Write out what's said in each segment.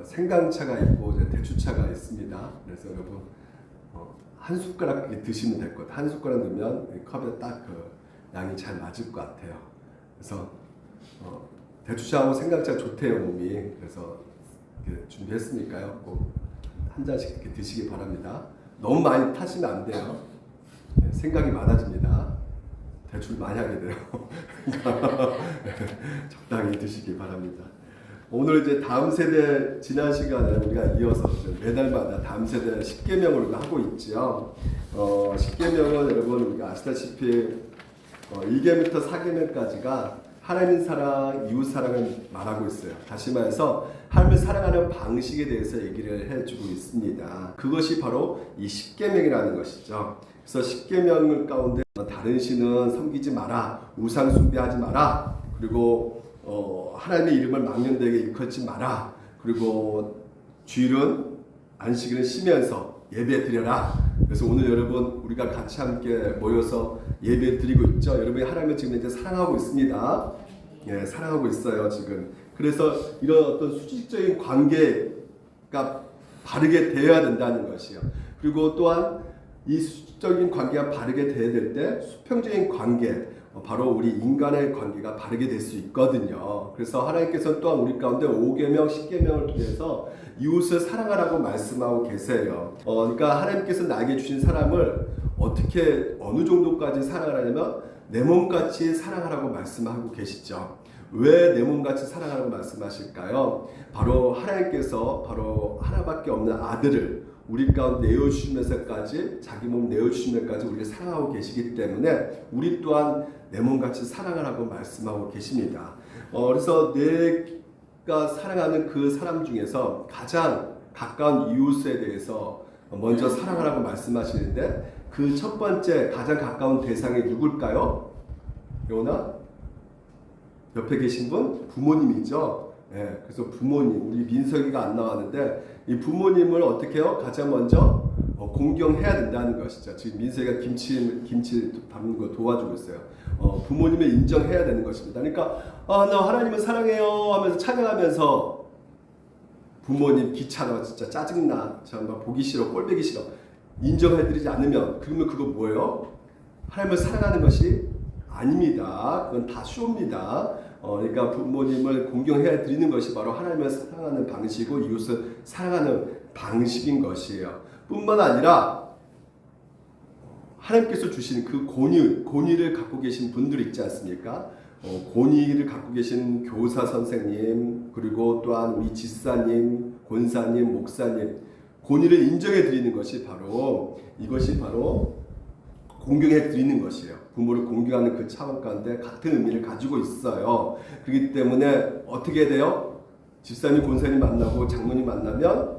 생강차가 있고 이제 대추차가 있습니다. 그래서 여러분 한 숟가락 드시면 될 것 같아요. 한 숟가락 넣으면 이 컵에 딱 그 양이 잘 맞을 것 같아요. 그래서 대추차하고 생강차 좋대요 몸이. 그래서 준비했으니까요. 꼭 한 잔씩 이렇게 드시기 바랍니다. 너무 많이 타시면 안 돼요. 생각이 많아집니다. 대출 많이 하게 돼요. 적당히 드시기 바랍니다. 오늘 이제 다음 세대 지난 시간에 우리가 이어서 매달마다 다음 세대 10계명을 하고 있죠. 10계명은 여러분 우리가 아시다시피 1계명부터 4계명까지가 하나님 사랑, 이웃 사랑을 말하고 있어요. 다시 말해서 하나님을 사랑하는 방식에 대해서 얘기를 해주고 있습니다. 그것이 바로 이 10계명이라는 것이죠. 그래서 10계명 가운데 다른 신은 섬기지 마라, 우상 숭배하지 마라, 그리고 하나님의 이름을 망령되게 일컫지 마라, 그리고 주일은 안식일은 쉬면서 예배 드려라. 그래서 오늘 여러분 우리가 같이 함께 모여서 예배 드리고 있죠. 여러분이 하나님을 지금 이제 사랑하고 있습니다. 예, 사랑하고 있어요 지금. 그래서 이런 어떤 수직적인 관계가 바르게 되어야 된다는 것이요. 그리고 또한 이 수직적인 관계가 바르게 되어야 될 때 수평적인 관계, 바로 우리 인간의 관계가 바르게 될 수 있거든요. 그래서 하나님께서 또한 우리 가운데 5계명, 10계명을 통해서 이웃을 사랑하라고 말씀하고 계세요. 그러니까 하나님께서 나에게 주신 사람을 어떻게 어느 정도까지 사랑하냐면 내 몸같이 사랑하라고 말씀하고 계시죠. 왜 내 몸같이 사랑하라고 말씀하실까요? 바로 하나님께서 바로 하나밖에 없는 아들을 우리 가운데 내어주시면서까지 자기 몸 내어주시면서까지 우리를 사랑하고 계시기 때문에 우리 또한 내 몸같이 사랑하라고 말씀하고 계십니다. 그래서 내가 사랑하는 그 사람 중에서 가장 가까운 이웃에 대해서 먼저 사랑하라고 말씀하시는데 그 첫 번째 가장 가까운 대상이 누굴까요? 요나? 옆에 계신 분? 부모님이죠. 네, 그래서 부모님, 우리 민석이가 안 나왔는데 이 부모님을 어떻게 해요? 가장 먼저 공경해야 된다는 것이죠. 지금 민석이가 김치 담는 거 도와주고 있어요. 부모님을 인정해야 되는 것입니다. 그러니까 나 하나님을 사랑해요 하면서 찬양하면서 부모님 귀찮아, 진짜 짜증나, 정말 보기 싫어, 꼴보기 싫어 인정해드리지 않으면 그러면 그거 뭐예요? 하나님을 사랑하는 것이 아닙니다. 그건 다 쇼입니다. 그러니까 부모님을 공경해야 드리는 것이 바로 하나님을 사랑하는 방식이고 이웃을 사랑하는 방식인 것이에요. 뿐만 아니라 하나님께서 주신 그 권위를 갖고 계신 분들 있지 않습니까? 권위를 갖고 계신 교사 선생님, 그리고 또한 우리 지사님, 권사님, 목사님, 권위를 인정해 드리는 것이 바로 이것이 바로 공경해 드리는 것이에요. 부모를 공경하는 그 차원 가운데 같은 의미를 가지고 있어요. 그렇기 때문에 어떻게 돼요? 집사님, 권사님 만나고 장로님 만나면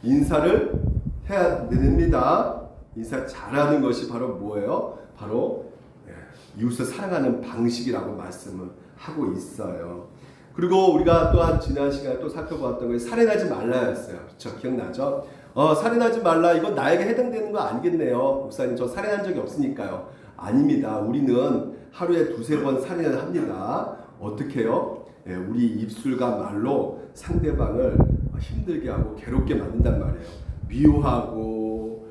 인사를 해야 됩니다. 인사 잘하는 것이 바로 뭐예요? 바로 이웃을 사랑하는 방식이라고 말씀을 하고 있어요. 그리고 우리가 또한 지난 시간에 또 살펴보았던 것이 살인하지 말라였어요. 그렇죠? 기억나죠? 살인하지 말라. 이건 나에게 해당되는 거 아니겠네요. 목사님, 저 살인한 적이 없으니까요. 아닙니다. 우리는 하루에 2-3번 살인을 합니다. 어떻게 해요? 우리 입술과 말로 상대방을 힘들게 하고 괴롭게 만든단 말이에요. 미워하고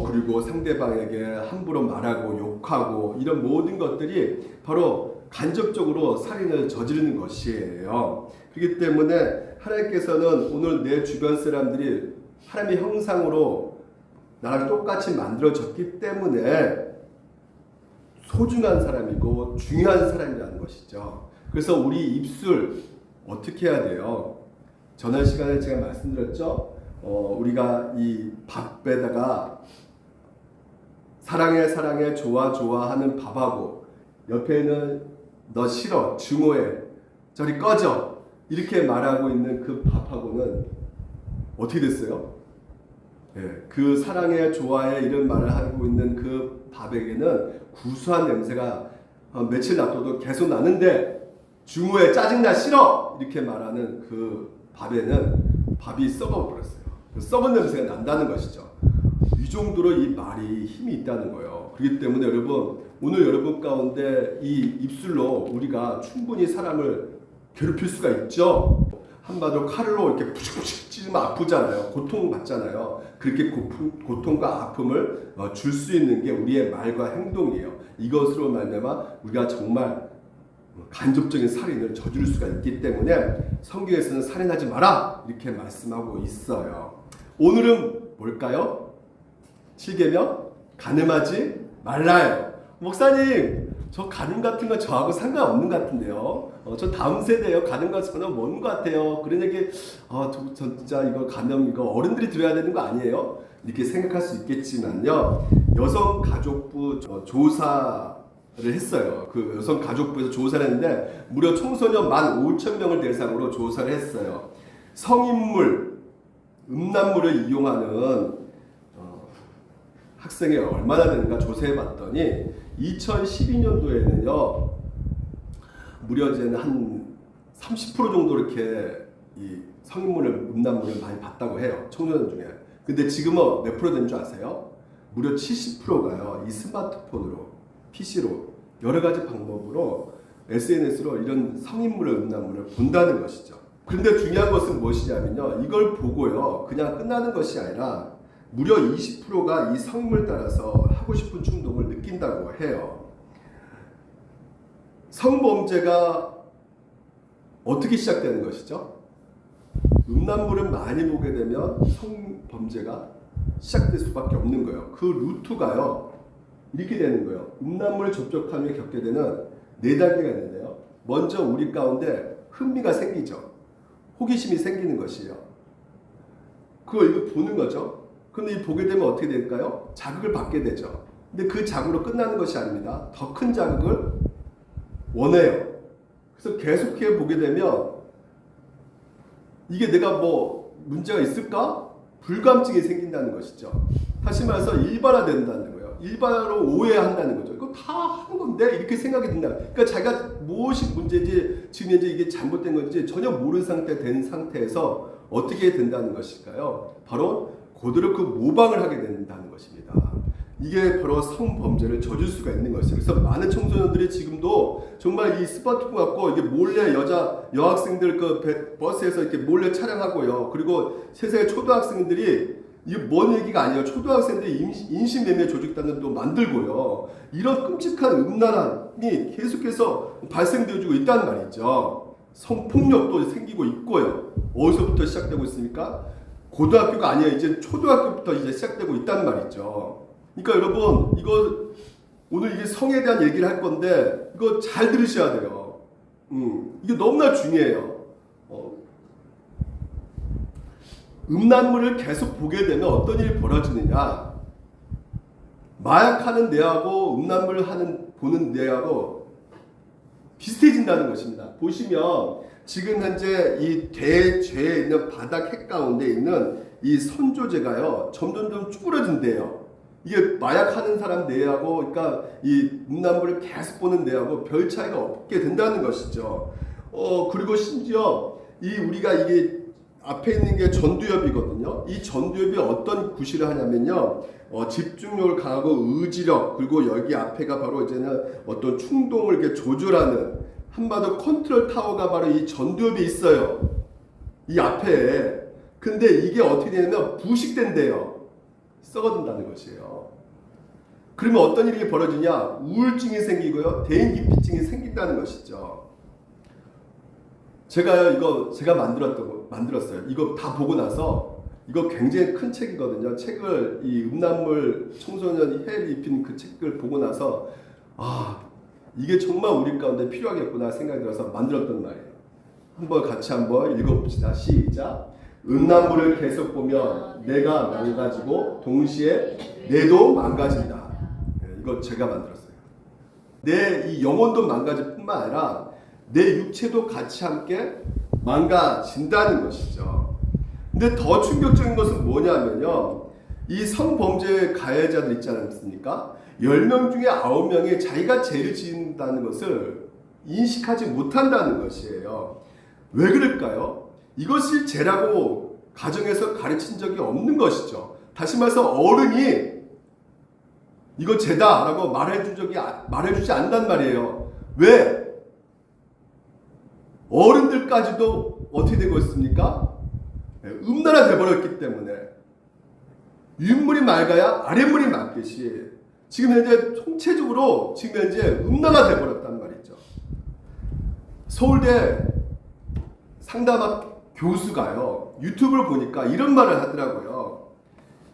그리고 상대방에게 함부로 말하고 욕하고 이런 모든 것들이 바로 간접적으로 살인을 저지르는 것이에요. 그렇기 때문에 하나님께서는 오늘 내 주변 사람들이 하나님의 형상으로 나랑 똑같이 만들어졌기 때문에 소중한 사람이고 중요한 사람이라는 것이죠. 그래서 우리 입술 어떻게 해야 돼요? 전날 시간에 제가 말씀드렸죠. 우리가 이 밥에다가 사랑해 사랑해 좋아 좋아 하는 밥하고 옆에는 너 싫어 증오해 저리 꺼져 이렇게 말하고 있는 그 밥하고는 어떻게 됐어요? 그 사랑해 좋아해 이런 말을 하고 있는 그 밥에게는 구수한 냄새가 며칠 놔둬도 계속 나는데 증오해 짜증나 싫어 이렇게 말하는 그 밥에는 밥이 썩어버렸어요. 썩은 냄새가 난다는 것이죠. 이 정도로 이 말이 힘이 있다는 거예요. 그렇기 때문에 여러분 오늘 여러분 가운데 이 입술로 우리가 충분히 사람을 괴롭힐 수가 있죠. 한마디로 칼로 이렇게 푸식푸식 찌르면 아프잖아요. 고통받잖아요. 그렇게 고통과 아픔을 줄 수 있는 게 우리의 말과 행동이에요. 이것으로 말미암아 우리가 정말 간접적인 살인을 저지를 수가 있기 때문에 성경에서는 살인하지 마라 이렇게 말씀하고 있어요. 오늘은 뭘까요? 7계명 간음하지 말라요. 목사님, 저 간음 같은 건 저하고 상관없는 것 같은데요. 저 다음 세대예요. 간음과 저는 먼 것 같아요. 그런 얘기, 저 진짜 이거 간음 이거 어른들이 들어야 되는 거 아니에요? 이렇게 생각할 수 있겠지만요. 여성가족부 조사를 했어요. 그 여성가족부에서 조사를 했는데 무려 청소년 15,000명을 대상으로 조사를 했어요. 성인물, 음란물을 이용하는 학생이 얼마나 되는가 조사해봤더니 2012년도에는요 무려 이제는 한 30% 정도 이렇게 이 성인물을 음란물을 많이 봤다고 해요. 청소년 중에. 근데 지금은 몇 프로 되는 줄 아세요? 무려 70%가요. 이 스마트폰으로, PC로 여러 가지 방법으로 SNS로 이런 성인물을 음란물을 본다는 것이죠. 그런데 중요한 것은 무엇이냐면요. 이걸 보고요. 그냥 끝나는 것이 아니라 무려 20%가 이 성인물 따라서 하고 싶은 충동을 느낀다고 해요. 성범죄가 어떻게 시작되는 것이죠? 음란물을 많이 보게 되면 성범죄가 시작될 수밖에 없는 거예요. 그 루트가요. 이렇게 되는 거예요. 음란물을 접촉하며 겪게 되는 4단계가 있는데요. 먼저 우리 가운데 흥미가 생기죠. 호기심이 생기는 것이에요. 이거 보는 거죠. 근데 이 보게 되면 어떻게 될까요? 자극을 받게 되죠. 근데 그 자극으로 끝나는 것이 아닙니다. 더 큰 자극을 원해요. 그래서 계속해 보게 되면 이게 내가 뭐 문제가 있을까? 불감증이 생긴다는 것이죠. 다시 말해서 일반화된다는 거예요. 일반화로 오해한다는 거죠. 이거 다 하는 건데 이렇게 생각이 든다. 그러니까 자기가 무엇이 문제인지 지금 현재 이게 잘못된 건지 전혀 모르는 된 상태에서 어떻게 된다는 것일까요? 바로 그대로 그 모방을 하게 된다는 것입니다. 이게 바로 성범죄를 저질 수가 있는 것이죠. 그래서 많은 청소년들이 지금도 정말 이 스마트폰 갖고 이게 몰래 여학생들 그 버스에서 이렇게 몰래 촬영하고요. 그리고 세상의 초등학생들이 이게 뭔 얘기가 아니에요. 초등학생들이 인신매매 조직단도 만들고요. 이런 끔찍한 음란함이 계속해서 발생되어지고 있다는 말이죠. 성폭력도 생기고 있고요. 어디서부터 시작되고 있습니까? 고등학교가 아니에요. 이제 초등학교부터 이제 시작되고 있단 말이죠. 그러니까 여러분 이거 오늘 이게 성에 대한 얘기를 할 건데 이거 잘 들으셔야 돼요. 이게 너무나 중요해요. 음란물을 계속 보게 되면 어떤 일이 벌어지느냐? 마약하는 뇌하고 음란물을 보는 뇌하고 비슷해진다는 것입니다. 보시면 지금 현재 이 대죄에 있는 바닥 핵 가운데 있는 이 선조제가요 점점점 쭈그러진대요. 이게 마약하는 사람 뇌하고 그러니까 이 음란물을 계속 보는 뇌하고 별 차이가 없게 된다는 것이죠. 그리고 심지어 우리가 이게 앞에 있는 게 전두엽이거든요. 이 전두엽이 어떤 구실을 하냐면요. 집중력을 강하고 의지력 그리고 여기 앞에가 바로 이제는 어떤 충동을 이렇게 조절하는 한마디로 컨트롤 타워가 바로 이 전두엽에 있어요. 이 앞에. 근데 이게 어떻게 되냐면 부식된대요. 썩어든다는 것이에요. 그러면 어떤 일이 벌어지냐? 우울증이 생기고요. 대인기피증이 생긴다는 것이죠. 제가 만들었어요. 이거 다 보고 나서 이거 굉장히 큰 책이거든요. 책을 이 음란물 청소년이 해를 입힌 그 책을 보고 나서 이게 정말 우리 가운데 필요하겠구나 생각이 들어서 만들었던 말이에요. 같이 한번 읽어봅시다. 시작. 음란물을 계속 보면 내가 망가지고 동시에 내도 망가진다. 이거 제가 만들었어요. 내 이 영혼도 망가질 뿐만 아니라 내 육체도 같이 함께 망가진다는 것이죠. 근데 더 충격적인 것은 뭐냐면요. 이 성범죄 가해자들 있지 않습니까? 10명 중에 9명이 자기가 죄를 지은다는 것을 인식하지 못한다는 것이에요. 왜 그럴까요? 이것이 죄라고 가정에서 가르친 적이 없는 것이죠. 다시 말해서 어른이 이거 죄다라고 말해주지 않는단 말이에요. 왜? 어른들까지도 어떻게 되고 있습니까? 음란화 돼버렸기 때문에 윗물이 맑아야 아랫물이 맑듯이 지금 현재 총체적으로 지금 현재 음란화 돼버렸단 말이죠. 서울대 상담학 교수가요, 유튜브를 보니까 이런 말을 하더라고요.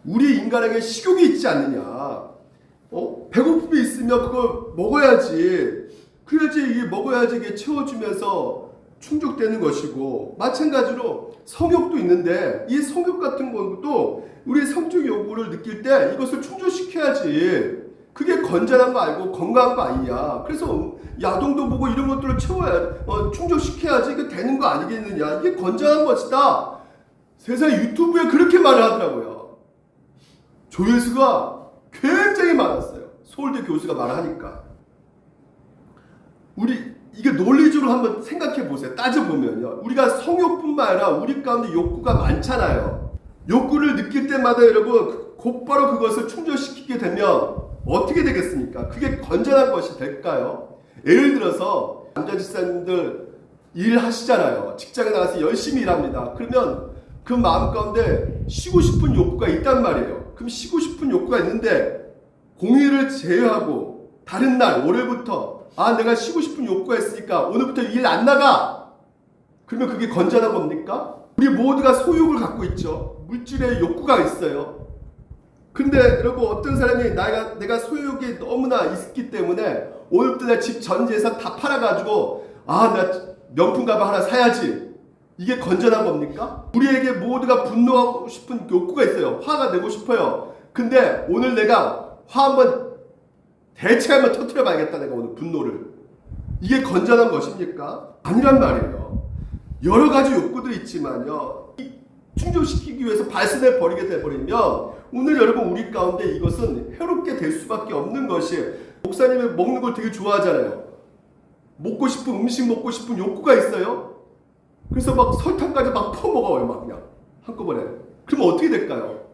우리 인간에게 식욕이 있지 않느냐. 배고픔이 있으면 그걸 먹어야지. 그래야지 이게 먹어야지 이게 채워주면서 충족되는 것이고, 마찬가지로 성욕도 있는데 이 성욕 같은 것도 우리 성적 요구를 느낄 때 이것을 충족시켜야지. 그게 건전한 거 알고 건강한 거 아니냐. 그래서 야동도 보고 이런 것들을 채워야 충족시켜야지 이게 되는 거 아니겠느냐. 이게 건전한 것이다. 세상에 유튜브에 그렇게 말을 하더라고요. 조회수가 굉장히 많았어요. 서울대 교수가 말하니까. 우리 이게 논리적으로 한번 생각해 보세요. 따져보면요, 우리가 성욕뿐만 아니라 우리 가운데 욕구가 많잖아요. 욕구를 느낄 때마다 여러분 곧바로 그것을 충족시키게 되면 어떻게 되겠습니까? 그게 건전한 것이 될까요? 예를 들어서 남자 집사님들 일하시잖아요. 직장에 나가서 열심히 일합니다. 그러면 그 마음 가운데 쉬고 싶은 욕구가 있단 말이에요. 그럼 쉬고 싶은 욕구가 있는데 공휴일을 제외하고 다른 날 월요일부터 내가 쉬고 싶은 욕구가 있으니까 오늘부터 일 안 나가. 그러면 그게 건전한 겁니까? 우리 모두가 소욕을 갖고 있죠. 물질의 욕구가 있어요. 근데 여러분, 어떤 사람이 내가 소욕이 너무나 있기 때문에 오늘부터 내 집 전 재산 다 팔아가지고 나 명품 가방 하나 사야지. 이게 건전한 겁니까? 우리에게 모두가 분노하고 싶은 욕구가 있어요. 화가 내고 싶어요. 근데 오늘 내가 화 한번 대체 한번 터뜨려 봐야겠다. 내가 오늘 분노를. 이게 건전한 것입니까? 아니란 말이에요. 여러 가지 욕구들이 있지만요, 충족시키기 위해서 발산해 버리게 돼버리면 오늘 여러분 우리 가운데 이것은 해롭게 될 수밖에 없는 것이, 목사님이 먹는 걸 되게 좋아하잖아요. 먹고 싶은 음식 먹고 싶은 욕구가 있어요. 그래서 막 설탕까지 막 퍼먹어요. 막 그냥 한꺼번에. 그러면 어떻게 될까요?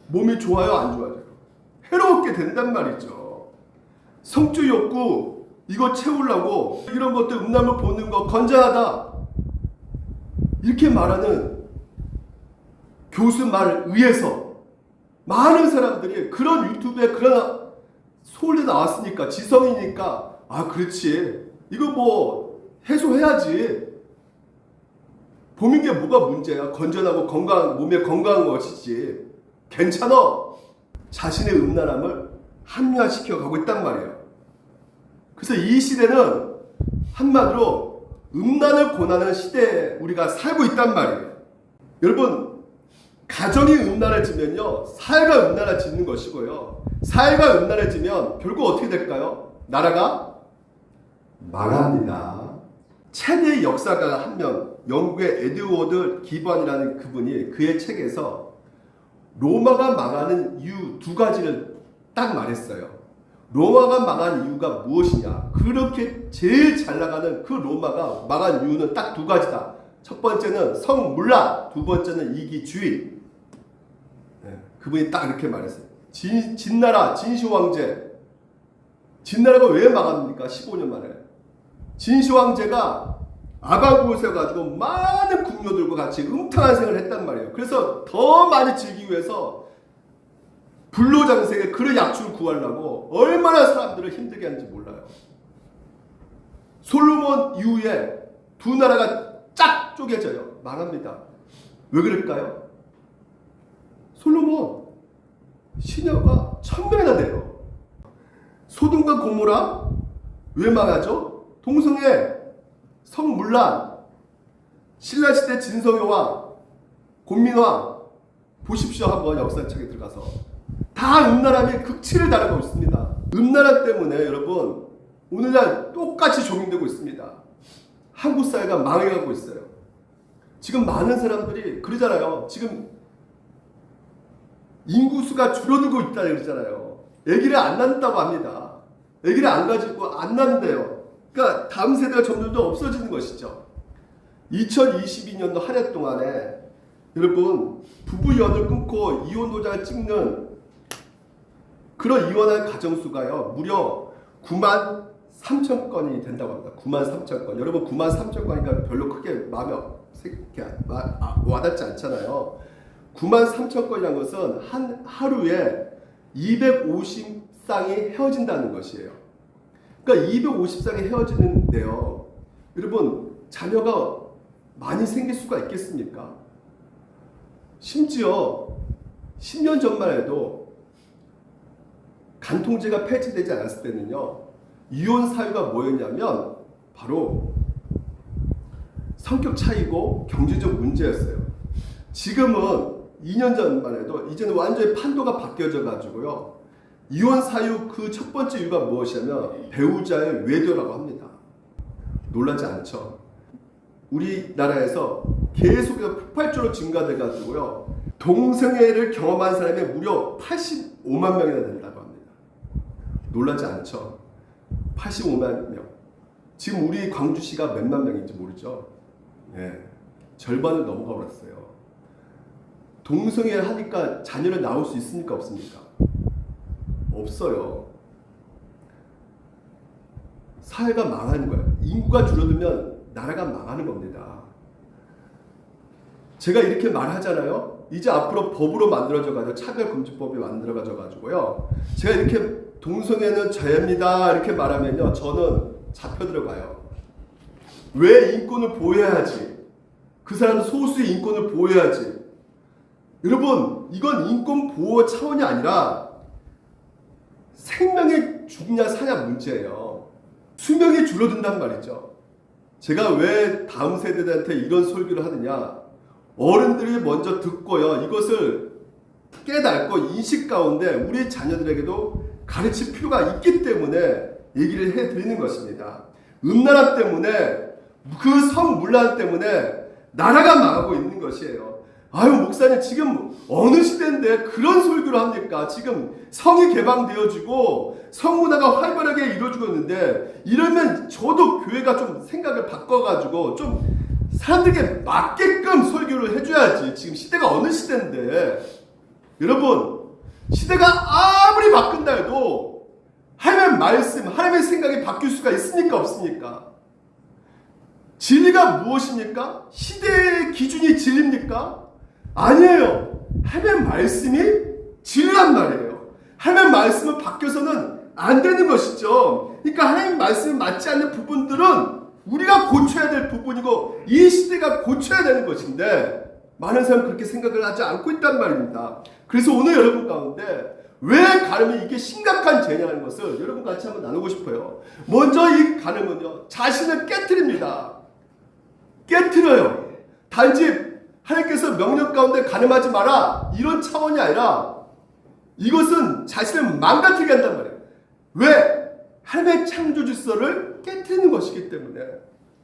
몸이 좋아요? 안 좋아져요? 해롭게 된단 말이죠. 성적 욕구 이거 채우려고 이런 것들 음란물 보는 거 건전하다 이렇게 말하는 교수 말을 의해서 많은 사람들이 그런 유튜브에 그런 서울대 나왔으니까 지성이니까 그렇지 이거 뭐 해소해야지. 보는 게 뭐가 문제야. 건전하고 건강, 몸에 건강한 것이지. 괜찮아. 자신의 음란함을 합리화시켜 가고 있단 말이에요. 그래서 이 시대는 한마디로 음란을 권하는 시대에 우리가 살고 있단 말이에요. 여러분, 가정이 음란해지면요, 사회가 음란해지는 것이고요. 사회가 음란해지면 결국 어떻게 될까요? 나라가 망합니다. 최대의 역사가 한 명, 영국의 에드워드 기번이라는 그분이 그의 책에서 로마가 망하는 이유 두 가지를 딱 말했어요. 로마가 망한 이유가 무엇이냐? 그렇게 제일 잘 나가는 그 로마가 망한 이유는 딱 두 가지다. 첫 번째는 성문란, 두 번째는 이기주의. 그분이 딱 이렇게 말했어요. 진나라, 진시황제. 진나라가 왜 망합니까? 15년 만에. 진시황제가 아방구를 세워가지고 많은 궁녀들과 같이 음탕한 생을 했단 말이에요. 그래서 더 많이 즐기기 위해서 불로장생에 그런 약주를 구하려고 얼마나 사람들을 힘들게 하는지 몰라요. 솔로몬 이후에 두 나라가 쫙 쪼개져요. 망합니다. 왜 그럴까요? 솔로몬 시녀가 1000명이나 돼요. 소돔과 고모라 왜 망하죠? 동성애, 성문란, 신라시대 진성여왕, 곤민왕 보십시오. 한번 역사책에 들어가서 다 음란함의 극치를 달하고 있습니다. 음란함 때문에 여러분 오늘날 똑같이 조명되고 있습니다. 한국 사회가 망해가고 있어요. 지금 많은 사람들이 그러잖아요. 지금 인구수가 줄어들고 있다 그러잖아요. 아기를 안 낳는다고 합니다. 아기를 안 가지고 안 낳는데요. 그러니까 다음 세대가 점점 더 없어지는 것이죠. 2022년도 한 해 동안에 여러분 부부 연을 끊고 이혼 도장을 찍는 그런 이혼한 가정수가요 무려 3천 건이 된다고 합니다. 9만 3천 건. 여러분 9만 3천 건이니까 별로 크게 마음에 와닿지 않잖아요. 9만 3천 건이라는 것은 한 하루에 250쌍이 헤어진다는 것이에요. 그러니까 250쌍이 헤어지는데요. 여러분 자녀가 많이 생길 수가 있겠습니까? 심지어 10년 전만 해도 간통죄가 폐지되지 않았을 때는요. 이혼 사유가 뭐였냐면 바로 성격 차이고 경제적 문제였어요. 지금은 2년 전만 해도 이제는 완전히 판도가 바뀌어져 가지고요. 이혼 사유 그 첫 번째 이유가 무엇이냐면 배우자의 외도라고 합니다. 놀라지 않죠? 우리나라에서 계속해서 폭발적으로 증가돼 가지고요. 동성애를 경험한 사람이 무려 85만 명이나 된다고 합니다. 놀라지 않죠? 85만 명. 지금 우리 광주시가 몇만 명인지 모르죠? 예, 절반을 넘어가 버렸어요. 동성애 하니까 자녀를 낳을 수 있습니까? 없습니까? 없어요. 사회가 망하는 거예요. 인구가 줄어들면 나라가 망하는 겁니다. 제가 이렇게 말하잖아요. 이제 앞으로 법으로 만들어져가지고 차별금지법이 만들어져가지고요. 제가 이렇게 동성애는 죄입니다 이렇게 말하면요. 저는 잡혀 들어가요. 왜 인권을 보호해야지? 그 사람 소수의 인권을 보호해야지. 여러분 이건 인권 보호 차원이 아니라 생명이 죽냐 사냐 문제예요. 수명이 줄어든단 말이죠. 제가 왜 다음 세대들한테 이런 설교를 하느냐. 어른들이 먼저 듣고요. 이것을 깨닫고 인식 가운데 우리 자녀들에게도 가르칠 필요가 있기 때문에 얘기를 해드리는 것입니다. 음란함 때문에 그 성물란 때문에 나라가 망하고 있는 것이에요. 아유 목사님 지금 어느 시대인데 그런 설교를 합니까? 지금 성이 개방되어지고 성문화가 활발하게 이루어지고 있는데 이러면 저도 교회가 좀 생각을 바꿔가지고 좀 사람들에게 맞게끔 설교를 해줘야지. 지금 시대가 어느 시대인데 여러분 시대가 아무리 바꾼다 해도 하나님의 말씀 하나님의 생각이 바뀔 수가 있습니까? 없습니까? 진리가 무엇입니까? 시대의 기준이 진리입니까? 아니에요. 하나님의 말씀이 진리란 말이에요. 하나님의 말씀은 바뀌어서는 안 되는 것이죠. 그러니까 하나님의 말씀에 맞지 않는 부분들은 우리가 고쳐야 될 부분이고 이 시대가 고쳐야 되는 것인데 많은 사람은 그렇게 생각을 하지 않고 있단 말입니다. 그래서 오늘 여러분 가운데 왜 간음이 이게 심각한 죄냐는 것을 여러분 같이 한번 나누고 싶어요. 먼저 이 간음은요. 자신을 깨트립니다. 깨트려요. 단지 하나님께서 명령 가운데 간음하지 마라 이런 차원이 아니라 이것은 자신을 망가뜨리게 한단 말이에요. 왜? 하나님의 창조 질서를 깨트리는 것이기 때문에.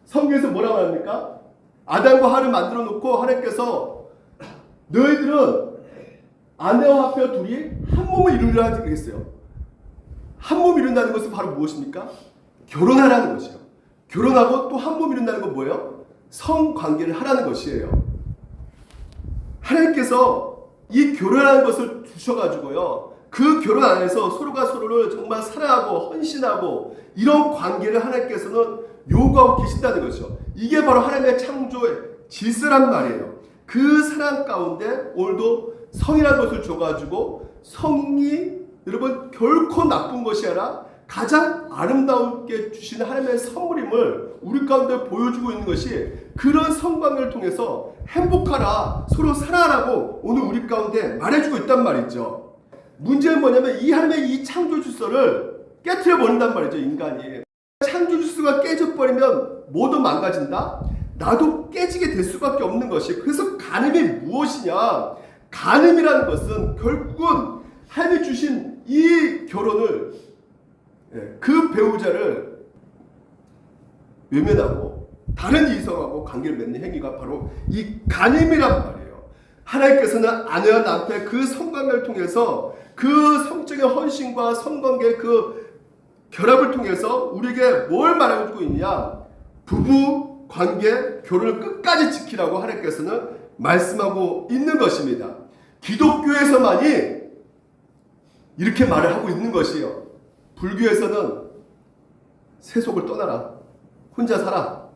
성경에서 뭐라고 합니까? 아담과 하와를 만들어 놓고 하나님께서 너희들은 아내와 합하여 둘이 한 몸을 이루리라 하겠어요. 한 몸을 이룬다는 것은 바로 무엇입니까? 결혼하라는 것이요. 결혼하고 또 한 몸을 이룬다는 건 뭐예요? 성관계를 하라는 것이에요. 하나님께서 이 결혼하는 것을 주셔가지고요. 그 결혼 안에서 서로가 서로를 정말 사랑하고 헌신하고 이런 관계를 하나님께서는 요구하고 계신다는 것이죠. 이게 바로 하나님의 창조의 질서란 말이에요. 그 사랑 가운데 오늘도 성이라는 것을 줘가지고 성이 여러분 결코 나쁜 것이 아니라 가장 아름다우게 주시는 하나님의 선물임을 우리 가운데 보여주고 있는 것이 그런 성관계를 통해서 행복하라 서로 사랑하라고 오늘 우리 가운데 말해주고 있단 말이죠. 문제는 뭐냐면 이 하나님의 이 창조 질서를 깨트려 버린단 말이죠. 인간이 창조 질서가 깨져버리면 모두 망가진다. 나도 깨지게 될 수밖에 없는 것이. 그래서 간음이 무엇이냐. 간음이라는 것은 결국은 하나님이 주신 이 결혼을 그 배우자를 외면하고 다른 이성하고 관계를 맺는 행위가 바로 이 간음이란 말이에요. 하나님께서는 아내와 남편의 그 성관계를 통해서 그 성적인 헌신과 성관계의 그 결합을 통해서 우리에게 뭘 말해주고 있느냐. 부부 관계 결혼을 끝까지 지키라고 하나님께서는 말씀하고 있는 것입니다. 기독교에서만이 이렇게 말을 하고 있는 것이에요. 불교에서는 세속을 떠나라. 혼자 살아.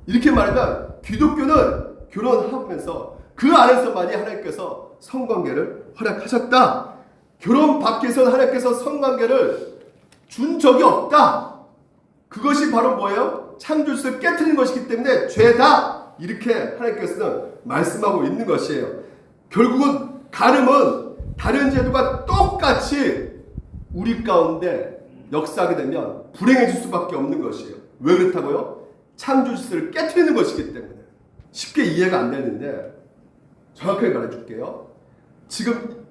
이렇게 말하면 기독교는 결혼하면서 그 안에서만이 하나님께서 성관계를 허락하셨다. 결혼 밖에서는 하나님께서 성관계를 준 적이 없다. 그것이 바로 뭐예요? 창조주를 깨트리는 것이기 때문에 죄다. 이렇게 하나님께서는 말씀하고 있는 것이에요. 결국은 간음은 다른 제도가 똑같이 우리 가운데 역사하게 되면 불행해질 수밖에 없는 것이에요. 왜 그렇다고요? 창조주를 깨트리는 것이기 때문에. 쉽게 이해가 안 되는데 정확하게 말해줄게요. 지금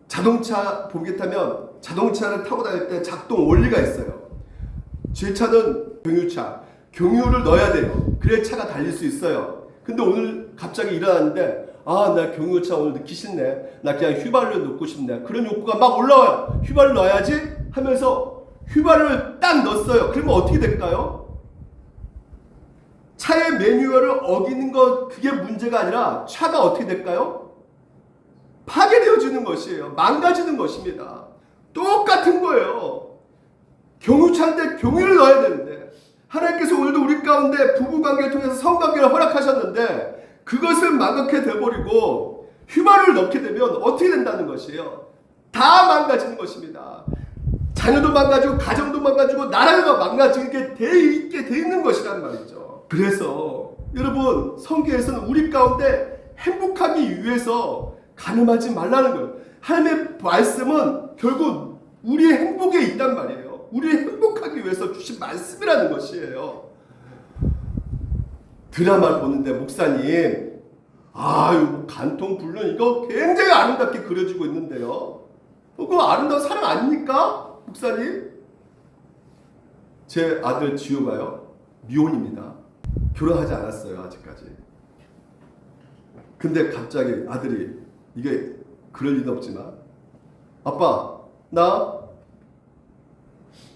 자동차 보게 타면 자동차를 타고 다닐 때 작동 원리가 있어요. 제 차는 경유차. 경유를 넣어야 돼요. 그래야 차가 달릴 수 있어요. 근데 오늘 갑자기 일어났는데 나 경유차 오늘 넣기 싫네. 나 그냥 휘발유 넣고 싶네. 그런 욕구가 막 올라와요. 휘발유 넣어야지 하면서 휘발유를 딱 넣었어요. 그러면 어떻게 될까요? 차의 매뉴얼을 어기는 것 그게 문제가 아니라 차가 어떻게 될까요? 파괴되어지는 것이에요. 망가지는 것입니다. 똑같은 거예요. 경유차인데 경유를 넣어야 되는데 하나님께서 오늘도 우리 가운데 부부관계를 통해서 성관계를 허락하셨는데 그것을 망각해 돼버리고 휘발유를 넣게 되면 어떻게 된다는 것이에요? 다 망가지는 것입니다. 자녀도 망가지고 가정도 망가지고 나라가 망가지게 돼 있는 것이란 말이죠. 그래서 여러분 성경에서는 우리 가운데 행복하기 위해서 간음하지 말라는 거예요. 하나님의 말씀은 결국 우리의 행복에 있단 말이에요. 우리를 행복하기 위해서 주신 말씀이라는 것이에요. 드라마를 보는데 목사님 간통 불륜 이거 굉장히 아름답게 그려지고 있는데요. 그거 아름다운 사랑 아닙니까? 목사님? 제 아들 지우가요. 미혼입니다. 결혼하지 않았어요. 아직까지. 근데 갑자기 아들이 이게 그럴 리는 없지만 아빠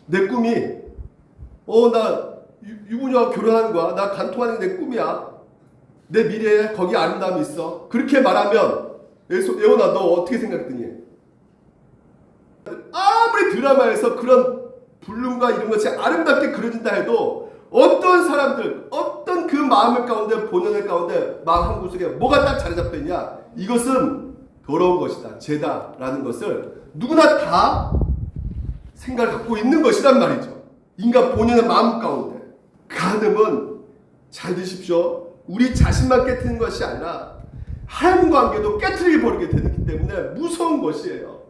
내 꿈이 나 유부녀와 결혼하는 거야. 나 간통하는 게 내 꿈이야. 내 미래에 거기 아름다움이 있어. 그렇게 말하면 예원아 너 어떻게 생각드니? 아무리 드라마에서 그런 불륜과 이런 것이 아름답게 그려진다 해도 어떤 사람들 어떤 그 마음의 가운데 본연의 가운데 마음 한 구석에 뭐가 딱 자리 잡혀 있냐? 이것은 더러운 것이다. 죄다라는 것을 누구나 다 생각을 갖고 있는 것이란 말이죠. 인간 본연의 마음 가운데. 간음은 잘 드십시오. 우리 자신만 깨트리는 것이 아니라 하나님 관계도 깨트리게 버리게 되기 때문에 무서운 것이에요.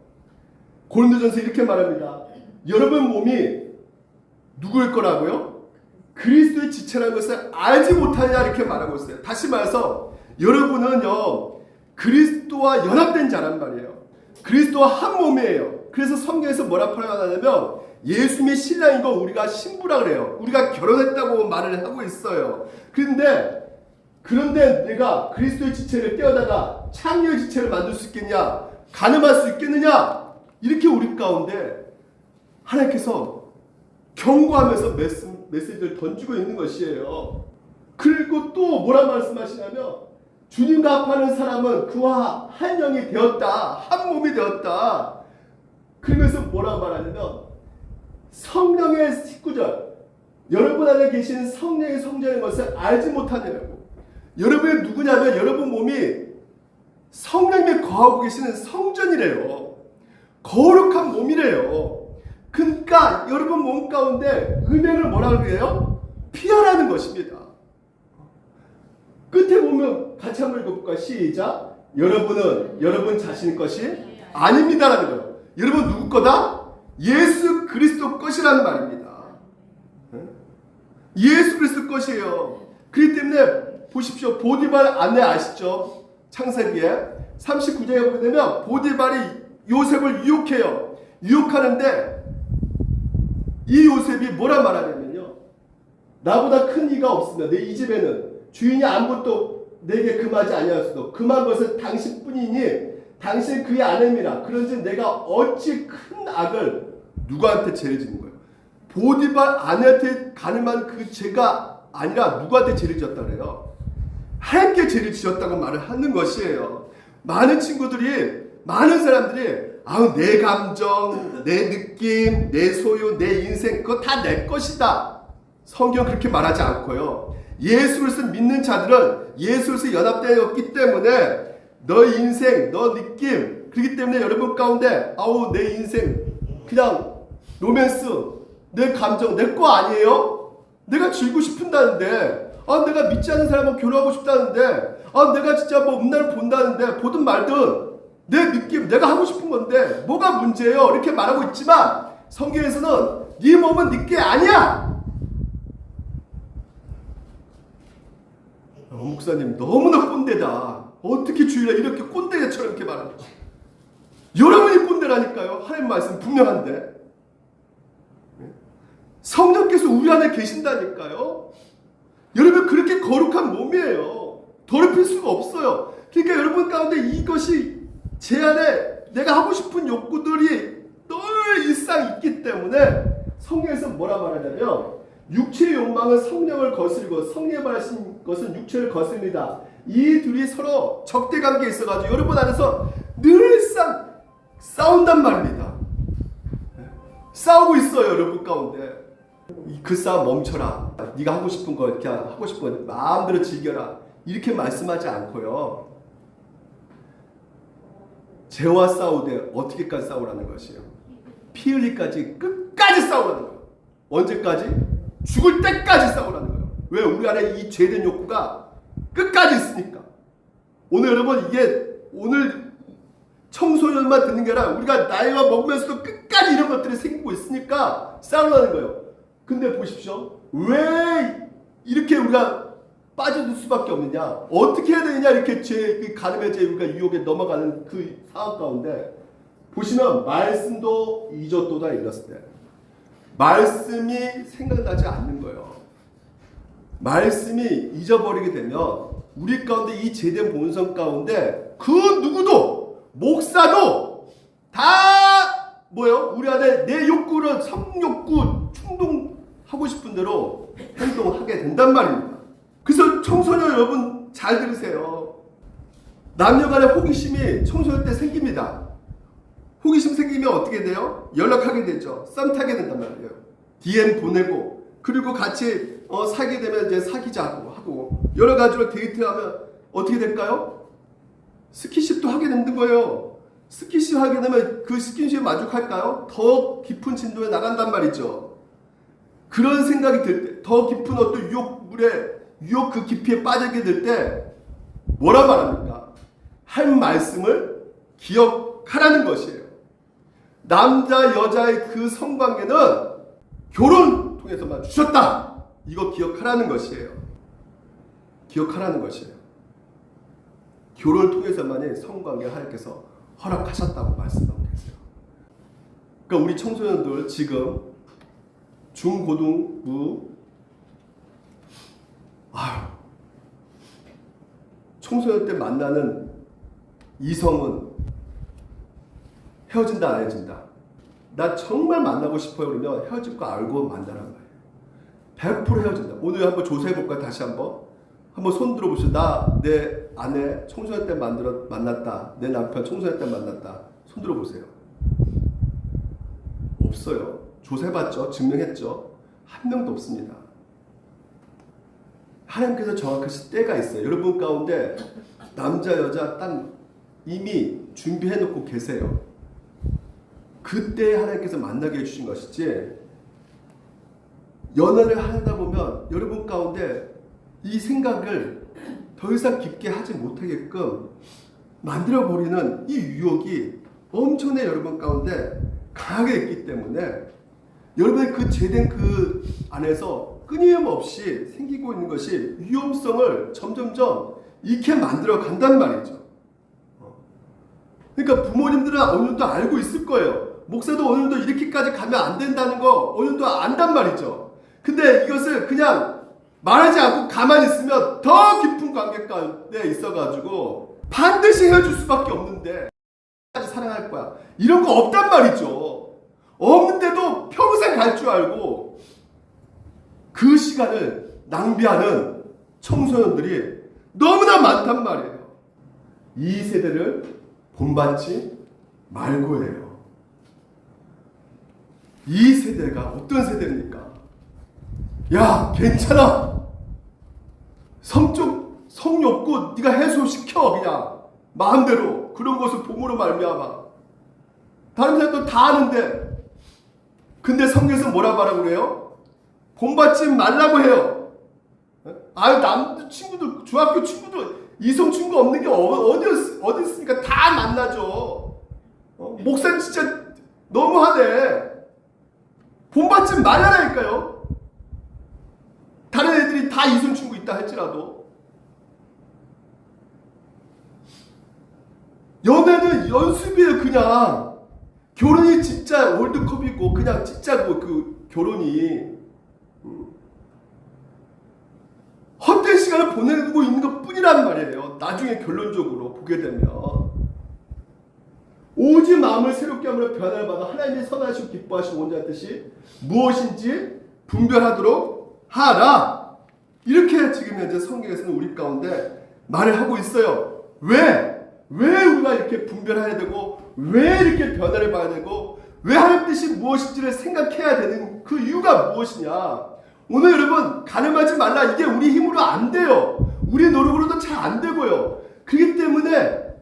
고린도전서 이렇게 말합니다. 여러분 몸이 누구일 거라고요? 그리스도의 지체라는 것을 알지 못하냐 이렇게 말하고 있어요. 다시 말해서 여러분은요 그리스도와 연합된 자란 말이에요. 그리스도와 한 몸이에요. 그래서 성경에서 뭐라 표현하냐면 예수님의 신랑이고 우리가 신부라 그래요. 우리가 결혼했다고 말을 하고 있어요. 그런데 내가 그리스도의 지체를 떼어다가 창녀의 지체를 만들 수 있겠냐? 간음할 수 있겠느냐? 이렇게 우리 가운데 하나님께서 경고하면서 메시지를 던지고 있는 것이에요. 그리고 또 뭐라 말씀하시냐면 주님과 합하는 사람은 그와 한 영이 되었다. 한 몸이 되었다. 그러면서 뭐라 말하냐면 성령의 19절 여러분 안에 계신 성령의 성전인 것을 알지 못하냐고. 여러분이 누구냐면 여러분 몸이 성령이 거하고 계시는 성전이래요. 거룩한 몸이래요. 그러니까 여러분 몸 가운데 음행을 뭐라고 해요? 피하라는 것입니다. 끝에 보면 같이 한번 읽어볼까요? 시작. 여러분은 여러분 자신 것이 아닙니다라는 거예요. 여러분 누구 거다? 예수 그리스도 것이라는 말입니다. 예수 그리스도 것이에요. 그렇기 때문에 보십시오. 보디발 아내 아시죠? 창세기에 39장에 보게 되면 보디발이 요셉을 유혹해요. 유혹하는데 이 요셉이 뭐라 말하냐면요. 나보다 큰 이가 없으며 내 이 집에는 주인이 아무것도 내게 금하지 아니하였으도 금한 것은 당신뿐이니 당신 그의 아내입니다. 그런즉 내가 어찌 큰 악을 누구한테 죄를 짓는 거예요? 보디발 아내한테 가늠한 그 죄가 아니라 누구한테 죄를 지었다 그래요? 하나님께 죄를 지었다고 말을 하는 것이에요. 많은 사람들이 아우 내 감정, 내 느낌, 내 소유, 내 인생 그거 다 내 것이다. 성경 그렇게 말하지 않고요. 예수 그리스도 믿는 자들은 예수 그리스도 연합되었기 때문에 너 인생, 너 느낌 그렇기 때문에 여러분 가운데 아우 내 인생 그냥 로맨스, 내 감정 내 거 아니에요? 내가 즐기고 싶은다는데 내가 믿지 않는 사람하고 결혼하고 싶다는데 내가 진짜 뭐 음란을 본다는데 보든 말든 내 느낌 내가 하고 싶은 건데 뭐가 문제예요? 이렇게 말하고 있지만 성경에서는 네 몸은 네 게 아니야. 목사님 너무나 꼰대다. 어떻게 주일날 이렇게 꼰대처럼 이렇게 말하는 거지? 여러분이 꼰대라니까요. 하나님 말씀 분명한데 성령께서 우리 안에 계신다니까요. 여러분 그렇게 거룩한 몸이에요. 더럽힐 수가 없어요. 그러니까 여러분 가운데 이것이 제 안에 내가 하고 싶은 욕구들이 늘 일상 있기 때문에 성경에서 뭐라 말하냐면 육체의 욕망은 성령을 거스르고 성령이 말하신 것은 육체를 거스릅니다. 이 둘이 서로 적대관계에 있어가지고 여러분 안에서 늘상 싸운단 말입니다. 싸우고 있어요. 여러분 가운데 그 싸움 멈춰라. 네가 하고 싶은 거 이렇게 하고 싶은 거 마음대로 즐겨라. 이렇게 말씀하지 않고요. 죄와 싸우되 어떻게까지 싸우라는 것이에요. 피 흘리까지 끝까지 싸우라는 거예요. 언제까지? 죽을 때까지 싸우라는 거예요. 왜? 우리 안에 이 죄된 욕구가 끝까지 있으니까. 오늘 여러분 이게 오늘 청소년만 듣는 게 아니라 우리가 나이가 먹으면서도 끝까지 이런 것들이 생기고 있으니까 싸우라는 거예요. 근데 보십시오. 왜 이렇게 우리가 빠져들 수밖에 없느냐? 어떻게 해야 되느냐? 이렇게 그 가늠의 죄, 우리가 유혹에 넘어가는 그 상황 가운데 보시면 말씀도 잊었도다 일렀을 때 말씀이 생각나지 않는 거예요. 말씀이 잊어버리게 되면 우리 가운데 이 제된 본성 가운데 그 누구도 목사도 다 뭐요? 우리 안에 내 욕구를 성욕구 충동하고 싶은 대로 행동하게 된단 말입니다. 그래서 청소년 여러분 잘 들으세요. 남녀간의 호기심이 청소년 때 생깁니다. 호기심 생기면 어떻게 돼요? 연락하게 되죠. 썸 타게 된단 말이에요. DM 보내고 그리고 같이 사귀게 되면 이제 사귀자고 하고 여러 가지로 데이트하면 어떻게 될까요? 스킨십도 하게 되는 거예요. 스킨십 하게 되면 그 스킨십에 만족할까요? 더 깊은 진도에 나간단 말이죠. 그런 생각이 들 때, 더 깊은 어떤 유혹 그 깊이에 빠지게 될 때 뭐라 말합니까? 할 말씀을 기억하라는 것이에요. 남자 여자의 그 성관계는 결혼 통해서만 주셨다. 이거 기억하라는 것이에요. 기억하라는 것이에요. 결혼을 통해서만이 성관계를 하나님께서 허락하셨다고 말씀하고 계세요. 그러니까 우리 청소년들 지금 중고등부 청소년 때 만나는 이성은 헤어진다 안 헤어진다. 나 정말 만나고 싶어요 그러면 헤어질 거 알고 만나란 말이에요. 100% 헤어진다. 오늘 한번 조사해볼까요? 다시 한번 손 들어보시죠. 나 내 아내 청소년 때 만났다. 내 남편 청소년 때 만났다. 손 들어보세요. 없어요. 조사해봤죠. 증명했죠. 한 명도 없습니다. 하나님께서 정확하신 때가 있어요. 여러분 가운데 남자 여자 딱 이미 준비해놓고 계세요. 그때 하나님께서 만나게 해주신 것이지 연애를 하다 보면 여러분 가운데 이 생각을 더 이상 깊게 하지 못하게끔 만들어버리는 이 유혹이 엄청나게 여러분 가운데 강하게 있기 때문에 여러분의 그 죄된 그 안에서 끊임없이 생기고 있는 것이 위험성을 점점점 잃게 만들어 간단 말이죠. 그러니까 부모님들은 어느 정도 알고 있을 거예요. 목사도 어느 정도 이렇게까지 가면 안 된다는 거 어느 정도 안단 말이죠. 근데 이것을 그냥 말하지 않고 가만히 있으면 더 깊은 관계 가운데 있어가지고 반드시 헤어질 수밖에 없는데 사랑할 거야. 이런 거 없단 말이죠. 없는데도 평생 갈 줄 알고 그 시간을 낭비하는 청소년들이 너무나 많단 말이에요. 이 세대를 본받지 못하고 말고예요. 이 세대가 어떤 세대입니까? 야, 괜찮아. 성욕구 네가 해소시켜. 그냥 마음대로 그런 것을 봄으로 말미암아. 다른 사람도 다 아는데, 근데 성경에서 뭐라 말하고 그래요? 본받지 말라고 해요. 남 친구들, 중학교 친구들, 이성 친구 없는 게 어디 있습니까? 다 만나죠. 목사님 진짜 너무하네. 본받지 말라니까요. 다른 애들이 다 이성 친구 있다 할지라도. 연애는 연습이에요. 그냥 결혼이 진짜 월드컵이고 그냥 진짜 그 결혼이 헛된 시간을 보내고 있는 것 뿐이란 말이에요. 나중에 결론적으로 보게 되면 오직 마음을 새롭게 함으로 변화를 받아 하나님이 선하시고 기뻐하시고 원하는 뜻이 무엇인지 분별하도록 하라. 이렇게 지금 현재 성경에서는 우리 가운데 말을 하고 있어요. 왜 우리가 이렇게 분별해야 되고, 왜 이렇게 변화를 봐야 되고, 왜 하나님 뜻이 무엇인지를 생각해야 되는 그 이유가 무엇이냐. 오늘 여러분, 가늠하지 말라. 이게 우리 힘으로 안 돼요. 우리 노력으로도 잘 안 되고요. 그렇기 때문에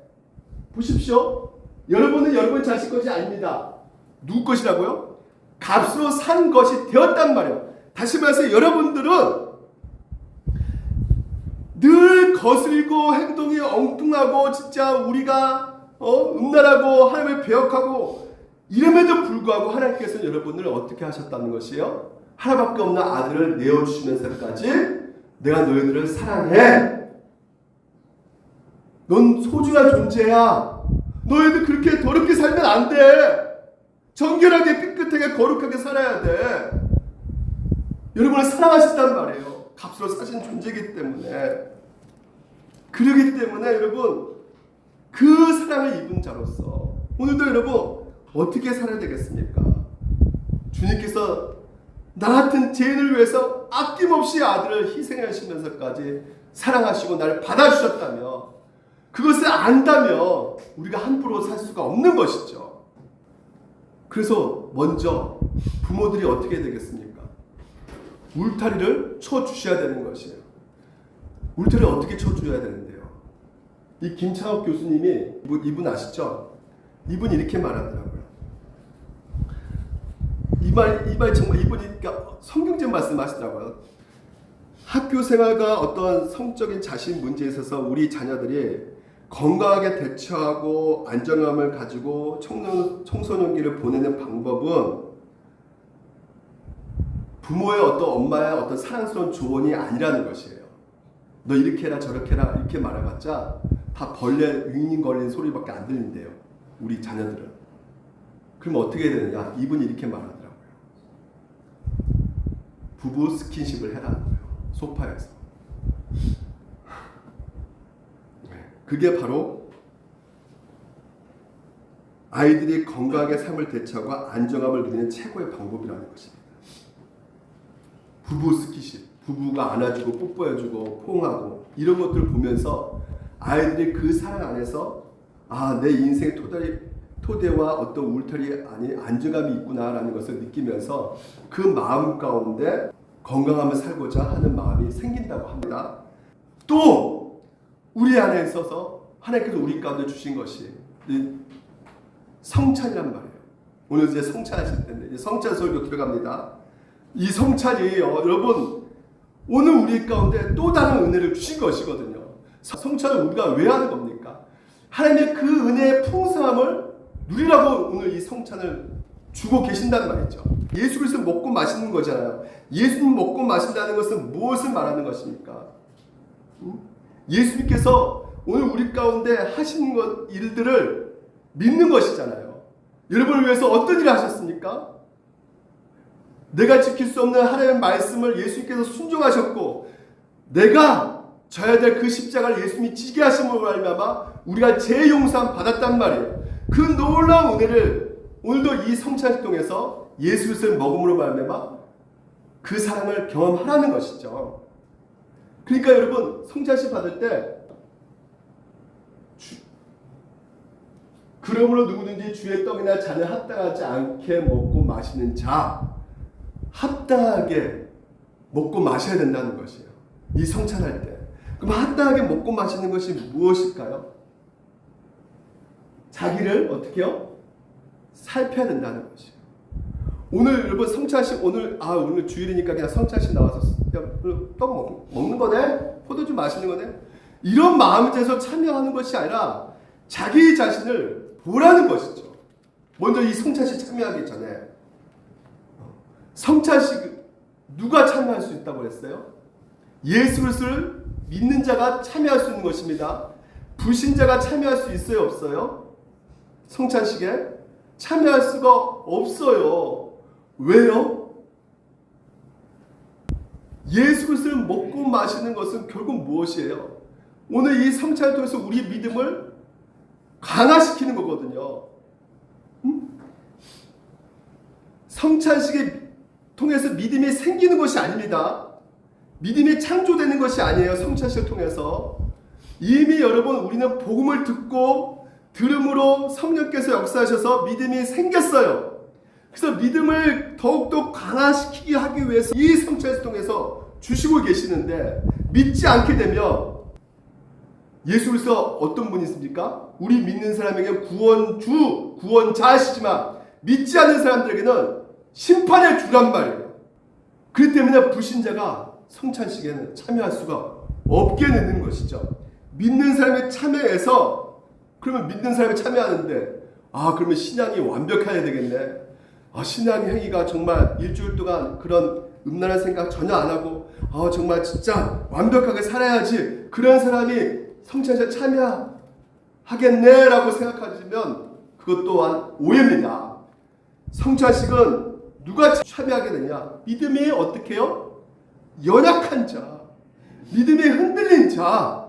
보십시오. 여러분은 여러분 자신 것이 아닙니다. 누구 것이라고요? 값으로 산 것이 되었단 말이에요. 다시 말해서 여러분들은 늘 거슬리고 행동이 엉뚱하고 진짜 우리가 음란하고 하나님을 배역하고 이름에도 불구하고 하나님께서는 여러분을 어떻게 하셨다는 것이에요? 하나밖에 없는 아들을 내어주시면서까지 내가 너희들을 사랑해. 넌 소중한 존재야. 너희들 그렇게 더럽게 살면 안 돼. 정결하게 깨끗하게 거룩하게 살아야 돼. 여러분을 사랑하신단 말이에요. 값으로 사신 존재이기 때문에. 그러기 때문에 여러분 그 사랑을 입은 자로서 오늘도 여러분 어떻게 살아야 되겠습니까? 주님께서 나 같은 죄인을 위해서 아낌없이 아들을 희생하시면서까지 사랑하시고 나를 받아주셨다며 그것을 안다며 우리가 함부로 살 수가 없는 것이죠. 그래서 먼저 부모들이 어떻게 되겠습니까? 울타리를 쳐주셔야 되는 것이에요. 울타리를 어떻게 쳐줘야 되는데요? 이 김창욱 교수님이 이분 아시죠? 이분이 이렇게 말하더라고요. 이 말 정말 이분이 성경적 말씀하시더라고요. 학교 생활과 어떤 성적인 자신 문제에 있어서 우리 자녀들이 건강하게 대처하고 안정감을 가지고 청소년기를 보내는 방법은 부모의 어떤 엄마의 어떤 사랑스러운 조언이 아니라는 것이에요. 너 이렇게 해라 저렇게 해라 이렇게 말해봤자 다 벌레 윙윙거리는 소리밖에 안 들린대요. 우리 자녀들은. 그럼 어떻게 해야 되느냐? 이분이 이렇게 말하더라고요. 부부 스킨십을 해라는 거예요. 소파에서. 그게 바로 아이들이 건강하게 삶을 대처하고 안정감을 누리는 최고의 방법이라는 것입니다. 부부 스킨십. 부부가 안아주고 뽀뽀해주고 포옹하고 이런 것들을 보면서 아이들이 그 사랑 안에서 내 인생의 토대와 어떤 울타리 안에 안정감이 있구나라는 것을 느끼면서 그 마음 가운데 건강함을 살고자 하는 마음이 생긴다고 합니다. 또 우리 안에 있어서 하나님께서 우리 가운데 주신 것이 성찬이란 말이에요. 오늘 이제 성찬하실 텐데 성찬 설교 들어갑니다. 이 성찬이 여러분 오늘 우리 가운데 또 다른 은혜를 주신 것이거든요. 성찬을 우리가 왜 하는 겁니까? 하나님의 그 은혜의 풍성함을 누리라고 오늘 이 성찬을 주고 계신다는 말이죠. 예수 그리스도 먹고 마시는 거잖아요. 예수님 먹고 마신다는 것은 무엇을 말하는 것입니까? 예수님께서 오늘 우리 가운데 하시는 일들을 믿는 것이잖아요. 여러분을 위해서 어떤 일을 하셨습니까? 내가 지킬 수 없는 하나님의 말씀을 예수님께서 순종하셨고 내가 져야 될 그 십자가를 예수님이 지게 하심으로 말미암아 우리가 재용서함 받았단 말이에요. 그 놀라운 은혜를 오늘도 이 성찬식 통해서 예수 그리스도를 먹음으로 말미암아 그 사랑을 경험하라는 것이죠. 그러니까 여러분 성찬식 받을 때 그러므로 누구든지 주의 떡이나 잔을 합당하지 않게 먹고 마시는 자, 합당하게 먹고 마셔야 된다는 것이에요. 이 성찬할 때. 그럼 합당하게 먹고 마시는 것이 무엇일까요? 자기를 어떻게 해요? 살펴야 된다는 것이에요. 오늘 여러분 성찬식 오늘 주일이니까 그냥 성찬식 나와서 떡 먹는 거네? 포도주 마시는 거네? 이런 마음에서 참여하는 것이 아니라 자기 자신을 보라는 것이죠. 먼저 이 성찬식 참여하기 전에 성찬식 누가 참여할 수 있다고 했어요? 예수 그리스도를 믿는 자가 참여할 수 있는 것입니다. 불신자가 참여할 수 있어요, 없어요? 성찬식에 참여할 수가 없어요. 왜요? 예수 그리스도를 먹고 마시는 것은 결국 무엇이에요? 오늘 이 성찬을 통해서 우리 믿음을 강화시키는 거거든요. 성찬식을 통해서 믿음이 생기는 것이 아닙니다. 믿음이 창조되는 것이 아니에요. 성찬식을 통해서 이미 여러분 우리는 복음을 듣고 들음으로 성령께서 역사하셔서 믿음이 생겼어요. 그래서 믿음을 더욱더 강화시키게 하기 위해서 이 성찬식을 통해서 주시고 계시는데 믿지 않게 되면 예수 그리스도 어떤 분이 있습니까? 우리 믿는 사람에게 구원주, 구원자시지만 믿지 않는 사람들에게는 심판의 주란 말이에요. 그렇기 때문에 불신자가 성찬식에는 참여할 수가 없게 되는 것이죠. 믿는 사람의 참여해서 그러면 믿는 사람이 참여하는데 그러면 신앙이 완벽해야 되겠네. 신앙의 행위가 정말 일주일 동안 그런 음란한 생각 전혀 안 하고 정말 진짜 완벽하게 살아야지 그런 사람이 성찬식에 참여하겠네라고 생각하시면 그것 또한 오해입니다. 성찬식은 누가 참여하게 되냐? 믿음이 어떻게 해요? 연약한 자, 믿음이 흔들린 자,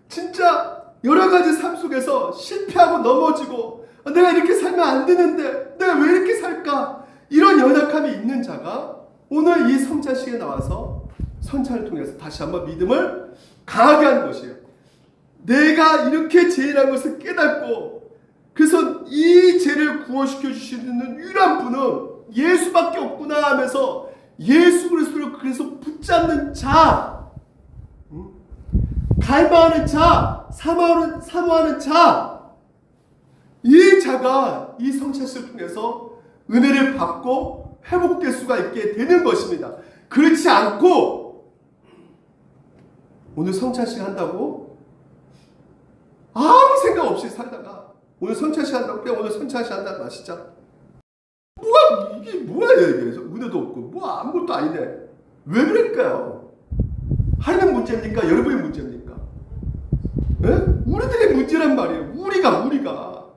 진짜 여러 가지 삶 속에서 실패하고 넘어지고 내가 이렇게 살면 안 되는데 내가 왜 이렇게 살까? 이런 연약함이 있는 자가 오늘 이 성찬식에 나와서 성찬을 통해서 다시 한번 믿음을 강하게 하는 것이에요. 내가 이렇게 죄인한 것을 깨닫고 그래서 이 죄를 구원시켜 주시는 유일한 분은 예수밖에 없구나 하면서 예수 그리스도를 그래서 붙잡는 자, 갈망하는 자, 사모하는 자, 이 자가 이 성찬식을 통해서 은혜를 받고 회복될 수가 있게 되는 것입니다. 그렇지 않고 오늘 성찬식 한다고 아무 생각 없이 살다가 오늘 성찬식 한다고 그래 오늘 성찬식 한다 진짜 이게 뭐야 이게 은혜도 없고 아무것도 아니네. 왜 그럴까요? 하나님의 문제입니까? 여러분의 문제입니까? 에? 우리들의 문제란 말이에요. 우리가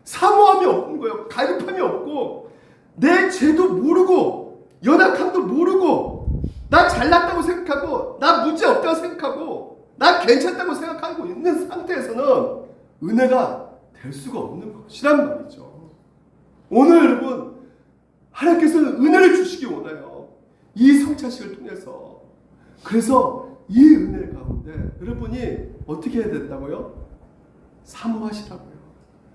사모함이 없는 거예요. 갈급함이 없고 내 죄도 모르고 연약함도 모르고 나 잘났다고 생각하고 나 문제 없다고 생각하고 나 괜찮다고 생각하고 있는 상태에서는 은혜가 될 수가 없는 것이란 말이죠. 오늘 여러분 하나님께서는 은혜를 주시기 원해요. 이 성찬식을 통해서. 그래서 이 은혜 가운데 여러분이 어떻게 해야 된다고요? 사모하시라고요.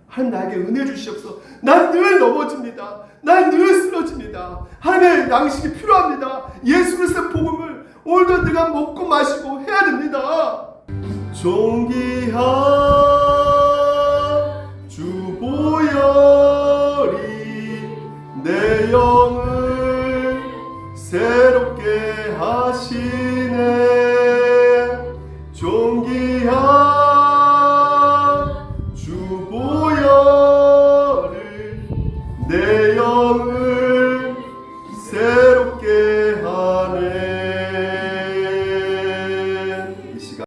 하나님 나에게 은혜 주시옵소서. 난 늘 넘어집니다. 난 늘 쓰러집니다. 하나님의 양식이 필요합니다. 예수 그리스도의 복음을 오늘도 내가 먹고 마시고 해야 됩니다. 존귀한 주 보혈이 내 영을 새롭게 하시네. 존귀한 주 보혈을 내 영을